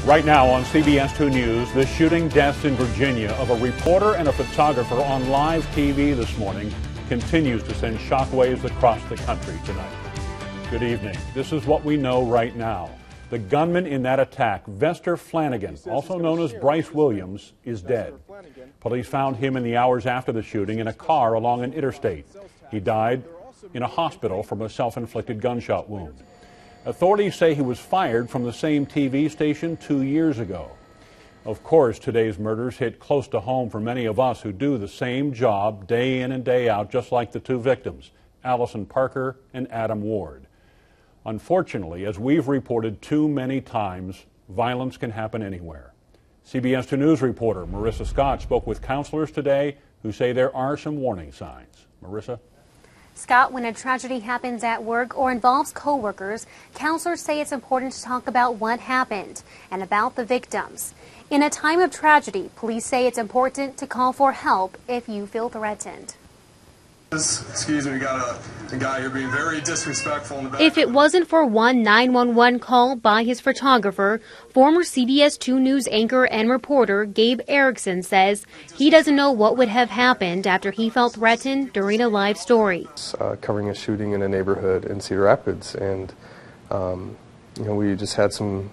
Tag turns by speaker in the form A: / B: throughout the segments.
A: Right now on CBS 2 News, the shooting deaths in Virginia of a reporter and a photographer on live TV this morning continues to send shockwaves across the country tonight. Good evening. This is what we know right now. The gunman in that attack, Vester Flanagan, also known as Bryce Williams, is dead. Police found him in the hours after the shooting in a car along an interstate. He died in a hospital from a self-inflicted gunshot wound. Authorities say he was fired from the same TV station 2 years ago. Of course, today's murders hit close to home for many of us who do the same job day in and day out, just like the two victims, Alison Parker and Adam Ward. Unfortunately, as we've reported too many times, violence can happen anywhere. CBS 2 News reporter Marissa Scott spoke with counselors today who say there are some warning signs. Marissa?
B: Scott, when a tragedy happens at work or involves coworkers, counselors say it's important to talk about what happened and about the victims. In a time of tragedy, police say it's important to call for help if you feel threatened.
C: Excuse me, we got a guy here being very disrespectful in the back.
B: If it wasn't for one 911 call by his photographer, former CBS 2 News anchor and reporter Gabe Erickson says he doesn't know what would have happened after he felt threatened during a live story.
D: Covering a shooting in a neighborhood in Cedar Rapids, and we just had some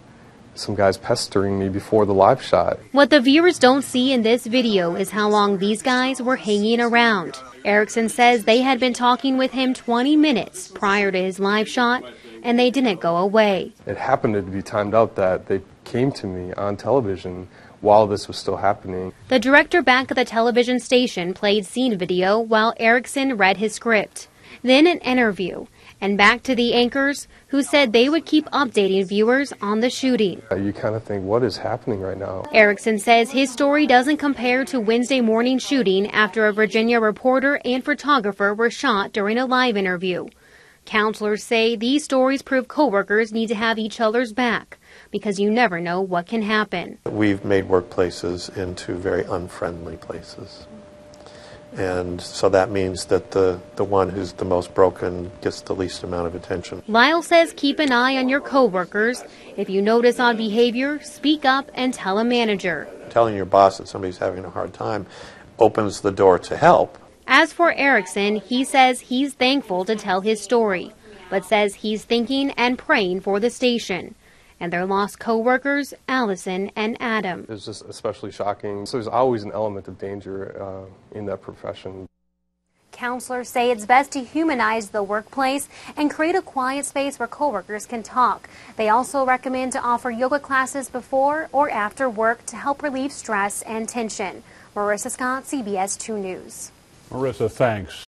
D: guys pestering me before the live shot.
B: What the viewers don't see in this video is how long these guys were hanging around. Erickson says they had been talking with him 20 minutes prior to his live shot, and they didn't go away.
D: It happened to be timed out that they came to me on television while this was still happening.
B: The director back at the television station played scene video while Erickson read his script. Then an interview, and back to the anchors who said they would keep updating viewers on the shooting.
D: You kind of think, what is happening right now?
B: Erickson says his story doesn't compare to Wednesday morning shooting after a Virginia reporter and photographer were shot during a live interview. Counselors say these stories prove coworkers need to have each other's back because you never know what can happen.
E: We've made workplaces into very unfriendly places. And so that means that the one who's the most broken gets the least amount of attention.
B: Lyle says keep an eye on your coworkers. If you notice odd behavior, speak up and tell a manager.
E: Telling your boss that somebody's having a hard time opens the door to help.
B: As for Erickson, he says he's thankful to tell his story, but says he's thinking and praying for the station and their lost co-workers, Alison and Adam.
D: It's just especially shocking. So there's always an element of danger in that profession.
B: Counselors say it's best to humanize the workplace and create a quiet space where coworkers can talk. They also recommend to offer yoga classes before or after work to help relieve stress and tension. Marissa Scott, CBS 2 News.
A: Marissa, thanks.